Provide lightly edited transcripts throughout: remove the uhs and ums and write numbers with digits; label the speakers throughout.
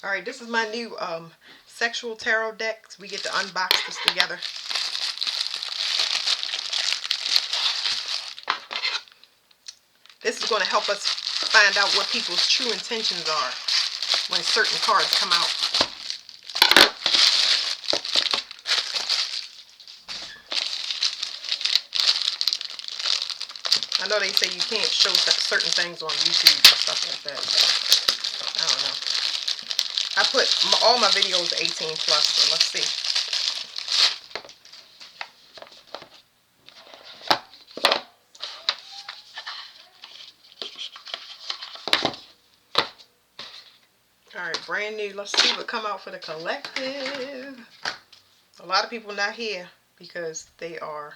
Speaker 1: Alright, this is my new sexual tarot deck. We get to unbox this together. This is going to help us find out what people's true intentions are when certain cards come out. I know they say you can't show certain things on YouTube and stuff like that. So, I don't know. I put all my videos 18 plus, so let's see. Alright, brand new. Let's see what come out for the collective. A lot of people not here because they are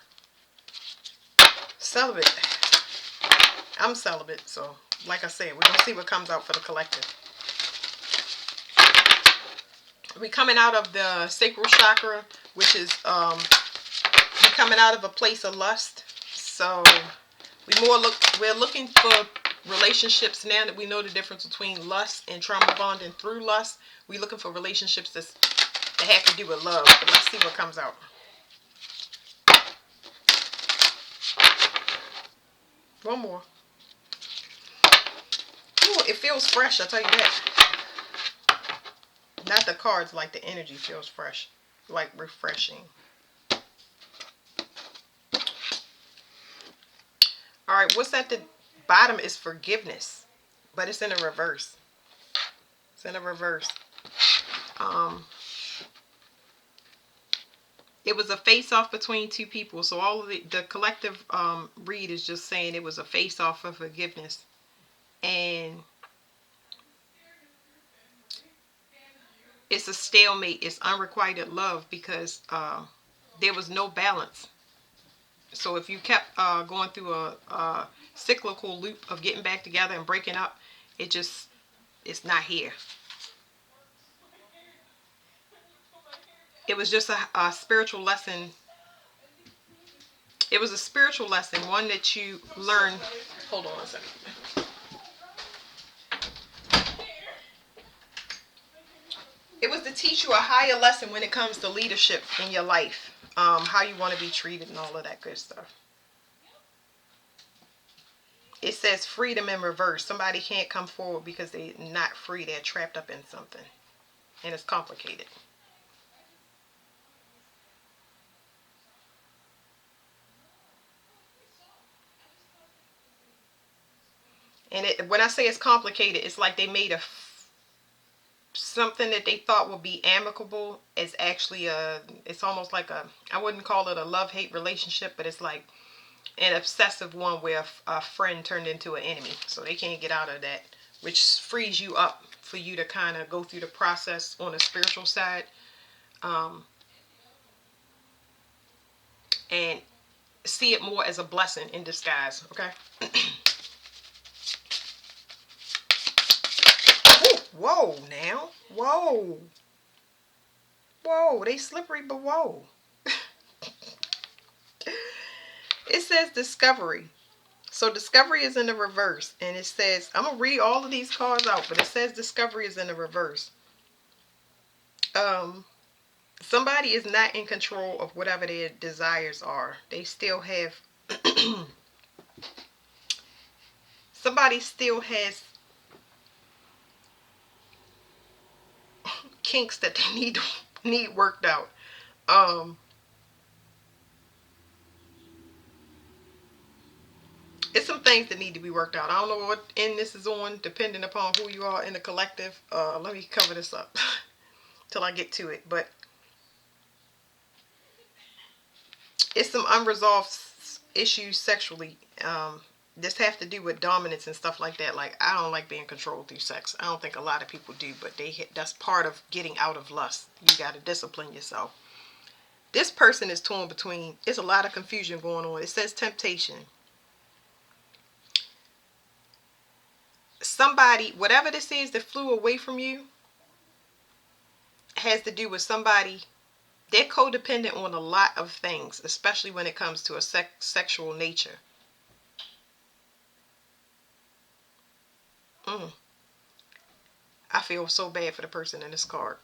Speaker 1: celibate. I'm celibate, so like I said, we're going to see what comes out for the collective. We're coming out of the sacral chakra, which is we're coming out of a place of lust. So we're looking for relationships now that we know the difference between lust and trauma bonding through lust. We're looking for relationships that have to do with love. But let's see what comes out. One more. Ooh, it feels fresh, I'll tell you that. Not the cards, like the energy feels fresh. Like refreshing. Alright, what's at the bottom is forgiveness. But it's in a reverse. It's in a reverse. It was a face-off between two people. So all of the collective read is just saying it was a face-off for forgiveness. And it's a stalemate. It's unrequited love because there was no balance. So if you kept going through a cyclical loop of getting back together and breaking up, it's not here. It was just a spiritual lesson. It was a spiritual lesson, one that you learn. Hold on a second. It was to teach you a higher lesson when it comes to leadership in your life. How you want to be treated and all of that good stuff. It says freedom in reverse. Somebody can't come forward because they're not free. They're trapped up in something. And it's complicated. And when I say it's complicated, it's like they made something that they thought would be amicable is actually it's almost like I wouldn't call it a love-hate relationship, but it's like an obsessive one where a friend turned into an enemy. So they can't get out of that, which frees you up for you to kind of go through the process on the spiritual side. And see it more as a blessing in disguise, okay? Whoa, now. Whoa. Whoa, they slippery, but whoa. It says discovery. So discovery is in the reverse. And it says, I'm going to read all of these cards out, but it says discovery is in the reverse. Somebody is not in control of whatever their desires are. They still have... somebody still has kinks that they need worked out. It's some things that need to be worked out. I don't know what end this is on, depending upon who you are in the collective. Let me cover this up till I get to it. But it's some unresolved issues sexually. This have to do with dominance and stuff like that. Like, I don't like being controlled through sex. I don't think a lot of people do, but that's part of getting out of lust. You got to discipline yourself. This person is torn between, there's a lot of confusion going on. It says temptation. Somebody, whatever this is that flew away from you, has to do with somebody. They're codependent on a lot of things, especially when it comes to a sexual nature. I feel so bad for the person in this card.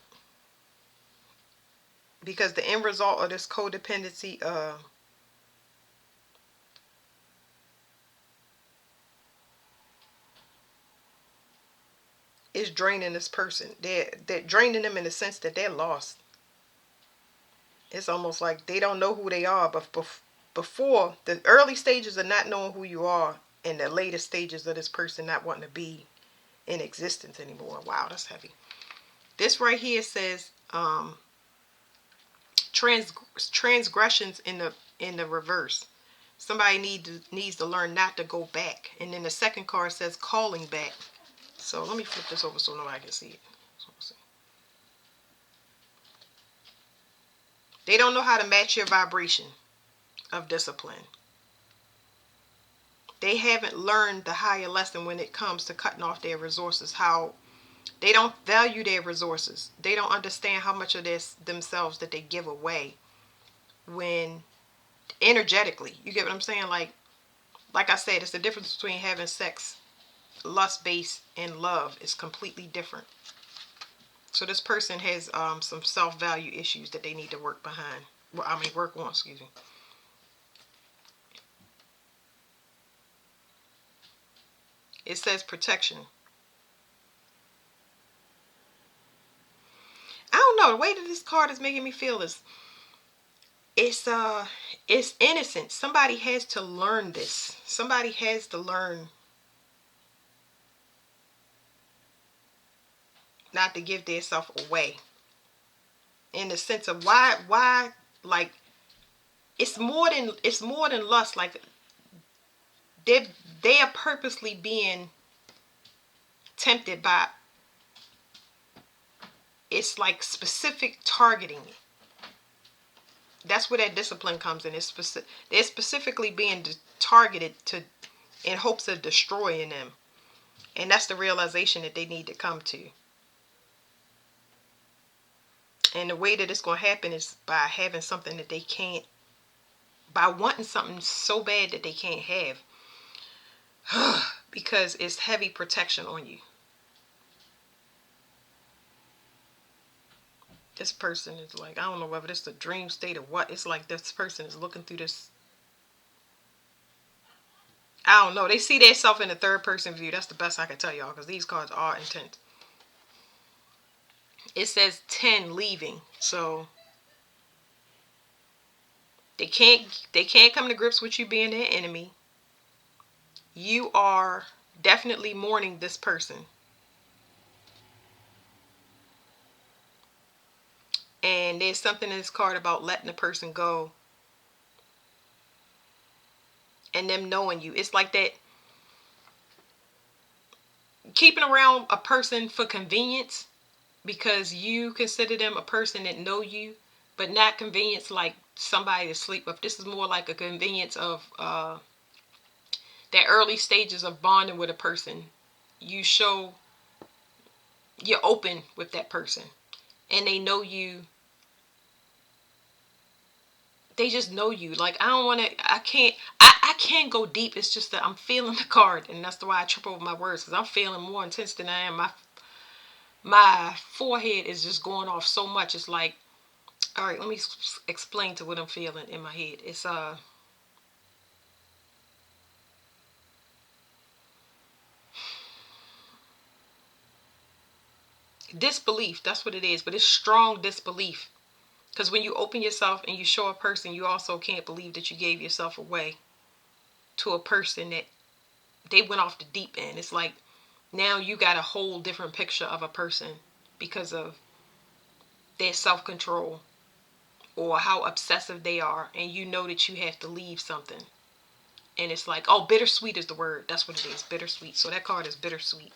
Speaker 1: Because the end result of this codependency is draining this person. They're draining them in the sense that they're lost. It's almost like they don't know who they are. But before, the early stages of not knowing who you are, and the later stages of this person not wanting to be in existence anymore. Wow, that's heavy. This right here says transgressions in the reverse. Somebody needs to learn not to go back. And then the second card says calling back. So let me flip this over so nobody can see it. So they don't know how to match your vibration of discipline. They haven't learned the higher lesson when it comes to cutting off their resources. How they don't value their resources. They don't understand how much of this themselves that they give away when energetically. You get what I'm saying? Like I said, it's the difference between having sex, lust-based, and love is completely different. So this person has some self-value issues that they need to work behind. Well, I mean, work on, excuse me. It says protection. I don't know. The way that this card is making me feel is it's innocent. Somebody has to learn this. Somebody has to learn not to give their self away. In the sense of why like it's more than lust. Like they are purposely being tempted by, it's like specific targeting. That's where that discipline comes in. They're specifically being targeted to in hopes of destroying them. And that's the realization that they need to come to. And the way that it's going to happen is by having something that they can't, by wanting something so bad that they can't have. Because it's heavy protection on you. This person is like, I don't know whether this is a dream state or what. It's like this person is looking through this. I don't know. They see themselves in the third person view. That's the best I can tell y'all because these cards are intense. It says 10 leaving. So they can't come to grips with you being their enemy. You are definitely mourning this person. And there's something in this card about letting the person go and them knowing you. It's like that keeping around a person for convenience because you consider them a person that know you, but not convenience like somebody to sleep with. This is more like a convenience of that early stages of bonding with a person. You show you're open with that person and they know you. They just know you. Like I can't go deep. It's just that I'm feeling the card, and that's the why I trip over my words because I'm feeling more intense than I am. My forehead is just going off so much. It's like, all right, let me explain to what I'm feeling in my head. It's disbelief. That's what it is. But it's strong disbelief. Because when you open yourself and you show a person, you also can't believe that you gave yourself away to a person that they went off the deep end. It's like now you got a whole different picture of a person because of their self-control or how obsessive they are, and you know that you have to leave something. And it's like, oh, bittersweet is the word. That's what it is, bittersweet. So that card is bittersweet.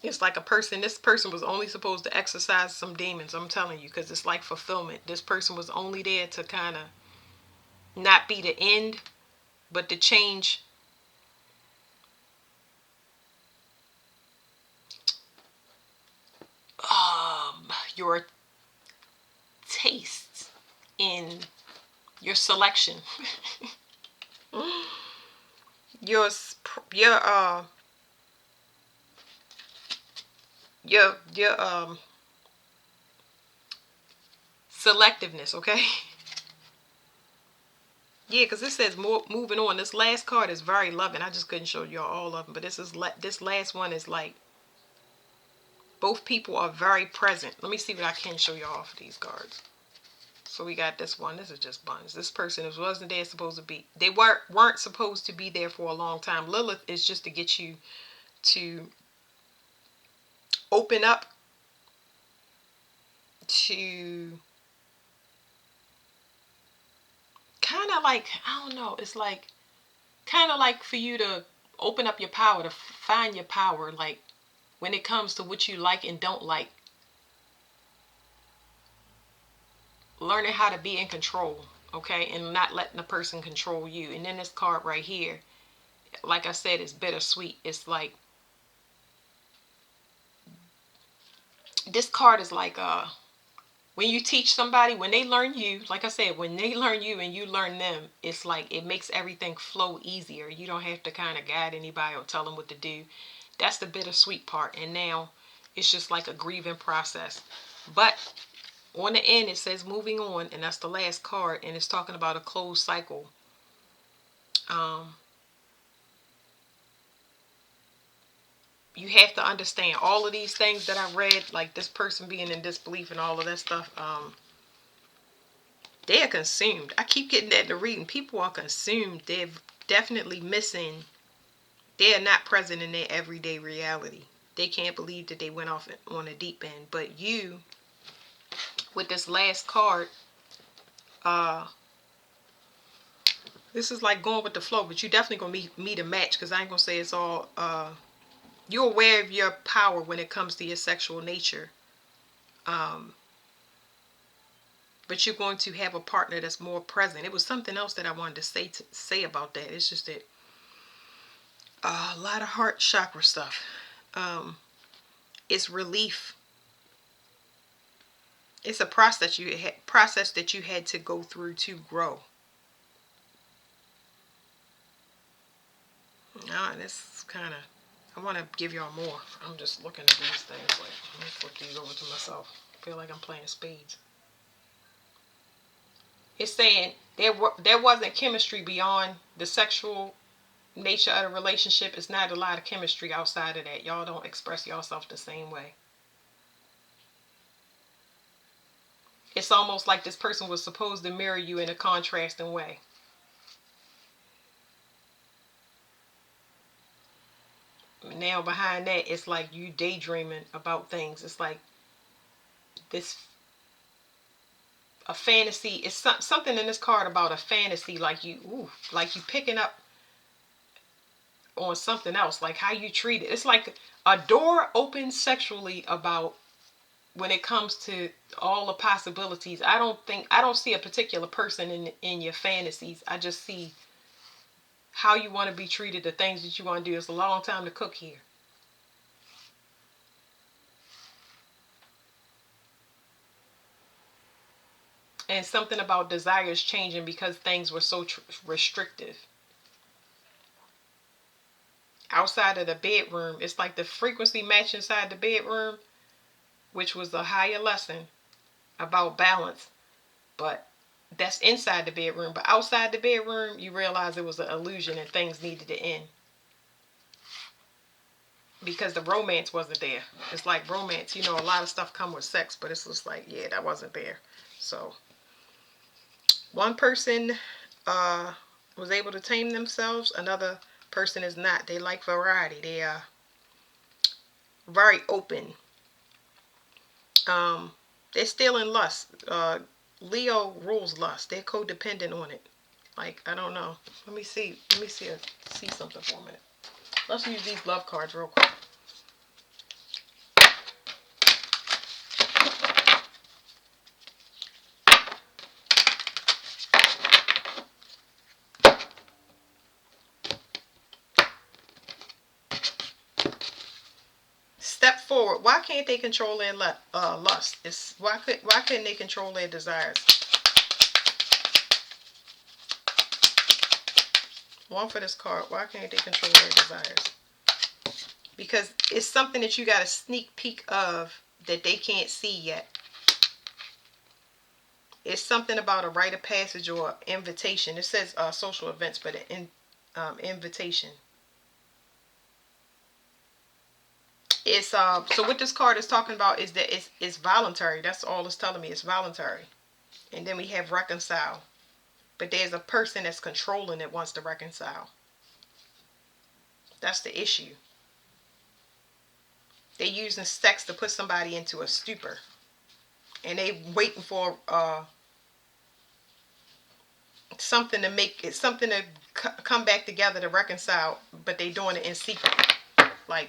Speaker 1: It's like this person was only supposed to exercise some demons, I'm telling you, because it's like fulfillment. This person was only there to kind of not be the end, but to change your tastes in your selection. Your your selectiveness, okay? Yeah, because it says moving on. This last card is very loving. I just couldn't show y'all all of them, but this last one is like both people are very present. Let me see what I can show y'all off of these cards. So we got this one. This is just buns. This person wasn't there supposed to be. They weren't supposed to be there for a long time. Lilith is just to get you to open up to kind of like, I don't know, it's like kind of like for you to open up your power, to find your power, like when it comes to what you like and don't like. Learning how to be in control, okay, and not letting the person control you. And then this card right here, like I said, it's bittersweet. It's like this card is like when you teach somebody, when they learn you, like I said, when they learn you and you learn them, it's like it makes everything flow easier. You don't have to kind of guide anybody or tell them what to do. That's the bittersweet part. And now it's just like a grieving process. But on the end, it says moving on, and that's the last card, and it's talking about a closed cycle. You have to understand all of these things that I read, like this person being in disbelief and all of that stuff. They are consumed. I keep getting that in the reading. People are consumed. They're definitely missing. They are not present in their everyday reality. They can't believe that they went off on a deep end. But you, with this last card, this is like going with the flow. But you definitely gonna meet a match, because I ain't gonna say it's all. You're aware of your power when it comes to your sexual nature. But you're going to have a partner that's more present. It was something else that I wanted to say about that. It's just that a lot of heart chakra stuff. It's relief. It's a process that you had to go through to grow. This kind of, I want to give y'all more. I'm just looking at these things like, let me flip these over to myself. I feel like I'm playing spades. It's saying there wasn't chemistry beyond the sexual nature of the relationship. It's not a lot of chemistry outside of that. Y'all don't express yourself the same way. It's almost like this person was supposed to mirror you in a contrasting way. Now behind that, it's like you daydreaming about things. It's like this, a fantasy. It's something in this card about a fantasy, like you picking up on something else, like how you treat it. It's like a door opens sexually about when it comes to all the possibilities. I don't see a particular person in your fantasies. I just see how you want to be treated, the things that you want to do. It's a long time to cook here. And something about desires changing because things were so restrictive. Outside of the bedroom, it's like the frequency match inside the bedroom, which was a higher lesson about balance. But that's inside the bedroom. But outside the bedroom, you realize it was an illusion and things needed to end. Because the romance wasn't there. It's like romance, a lot of stuff come with sex, but it's just like, yeah, that wasn't there. So one person was able to tame themselves. Another person is not. They like variety. They are very open. They're still in lust. Leo rules lust. They're codependent on it. Like, I don't know. Let me see something for a minute. Let's use these love cards real quick. Step forward. Why can't they control their lust? Why couldn't they control their desires? One for this card. Why can't they control their desires? Because it's something that you got a sneak peek of that they can't see yet. It's something about a rite of passage or invitation. It says social events, but an invitation. It's so what this card is talking about is that it's voluntary. That's all it's telling me. It's voluntary. And then we have reconcile. But there's a person that's controlling that wants to reconcile. That's the issue. They're using sex to put somebody into a stupor. And they waiting for something to make it, something to come back together to reconcile, but they doing it in secret. Like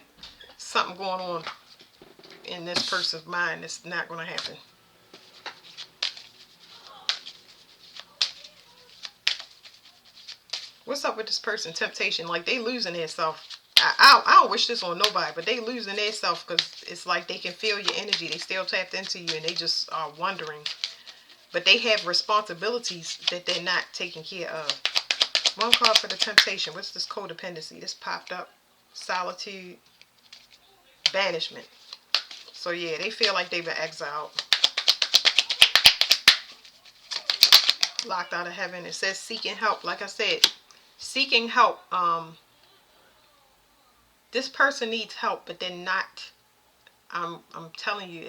Speaker 1: something going on in this person's mind that's not going to happen. What's up with this person? Temptation. Like they losing their self. I don't wish this on nobody, but they losing their self because it's like they can feel your energy. They still tapped into you and they just are wondering. But they have responsibilities that they're not taking care of. One card for the temptation. What's this codependency? This popped up. Solitude. Banishment. So yeah, they feel like they've been exiled. Locked out of heaven. It says seeking help. Like I said, seeking help. This person needs help, but they're not. I'm telling you,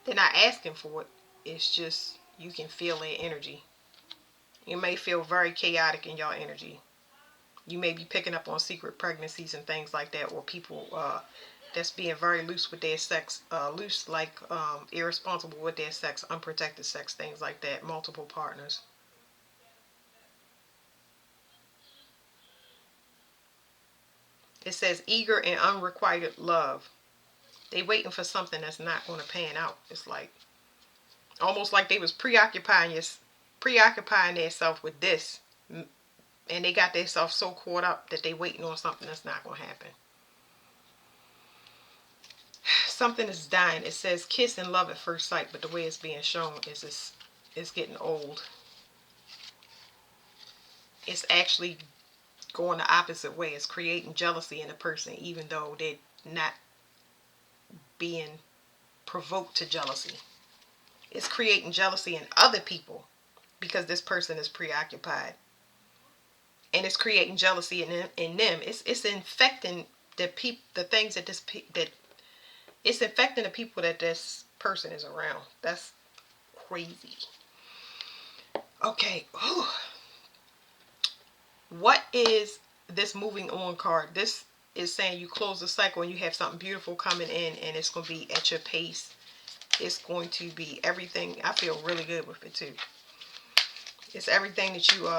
Speaker 1: they're not asking for it. It's just you can feel their energy. You may feel very chaotic in your energy. You may be picking up on secret pregnancies and things like that, or people that's being very loose with their sex, loose like irresponsible with their sex, unprotected sex, things like that, multiple partners. It says eager and unrequited love. They waiting for something that's not going to pan out. It's like almost like they was preoccupying themselves with this, and they got themselves so caught up that they waiting on something that's not going to happen. Something is dying. It says kiss and love at first sight, but the way it's being shown is it's getting old. It's actually going the opposite way. It's creating jealousy in a person, even though they're not being provoked to jealousy. It's creating jealousy in other people because this person is preoccupied, and it's creating jealousy in them. It's infecting the things that it's infecting the people that this person is around. That's crazy. Okay. Whew. What is this moving on card? This is saying you close the cycle and you have something beautiful coming in, and it's going to be at your pace. It's going to be everything. I feel really good with it too. It's everything that you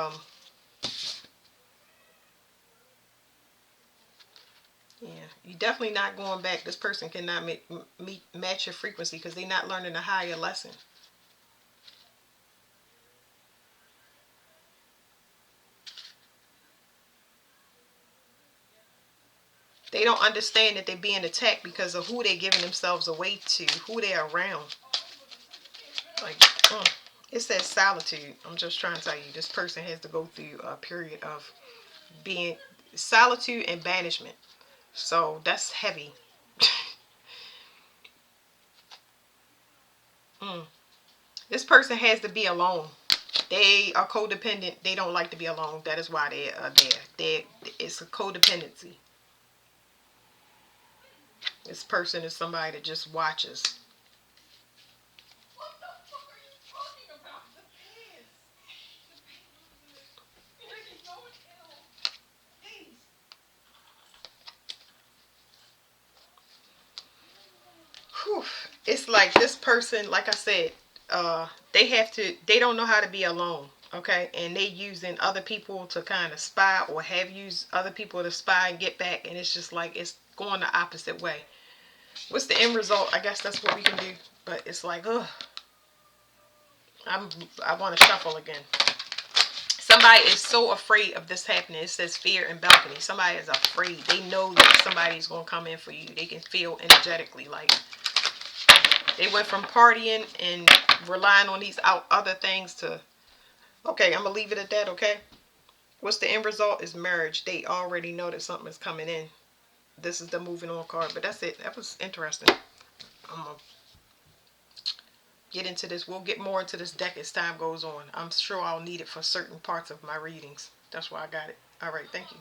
Speaker 1: yeah, you're definitely not going back. This person cannot match your frequency because they're not learning a higher lesson. They don't understand that they're being attacked because of who they're giving themselves away to, who they're around. Like, it says solitude. I'm just trying to tell you, this person has to go through a period of being solitude and banishment. So that's heavy. This person has to be alone. They are codependent. They don't like to be alone. That is why they are there. It's a codependency. This person is somebody that just watches. Whew. It's like this person, like I said, they don't know how to be alone. Okay, and they using other people to kind of spy, or have used other people to spy and get back, and it's just like it's going the opposite way. What's the end result? I guess that's what we can do, but it's like, ugh, I want to shuffle again. Somebody is so afraid of this happening. It says fear and balcony. Somebody is afraid. They know that somebody's going to come in for you. They can feel energetically like they went from partying and relying on these other things to, okay, I'm going to leave it at that, okay? What's the end result is marriage. They already know that something is coming in. This is the moving on card, but that's it. That was interesting. I'm gonna get into this. We'll get more into this deck as time goes on. I'm sure I'll need it for certain parts of my readings. That's why I got it. All right, thank you.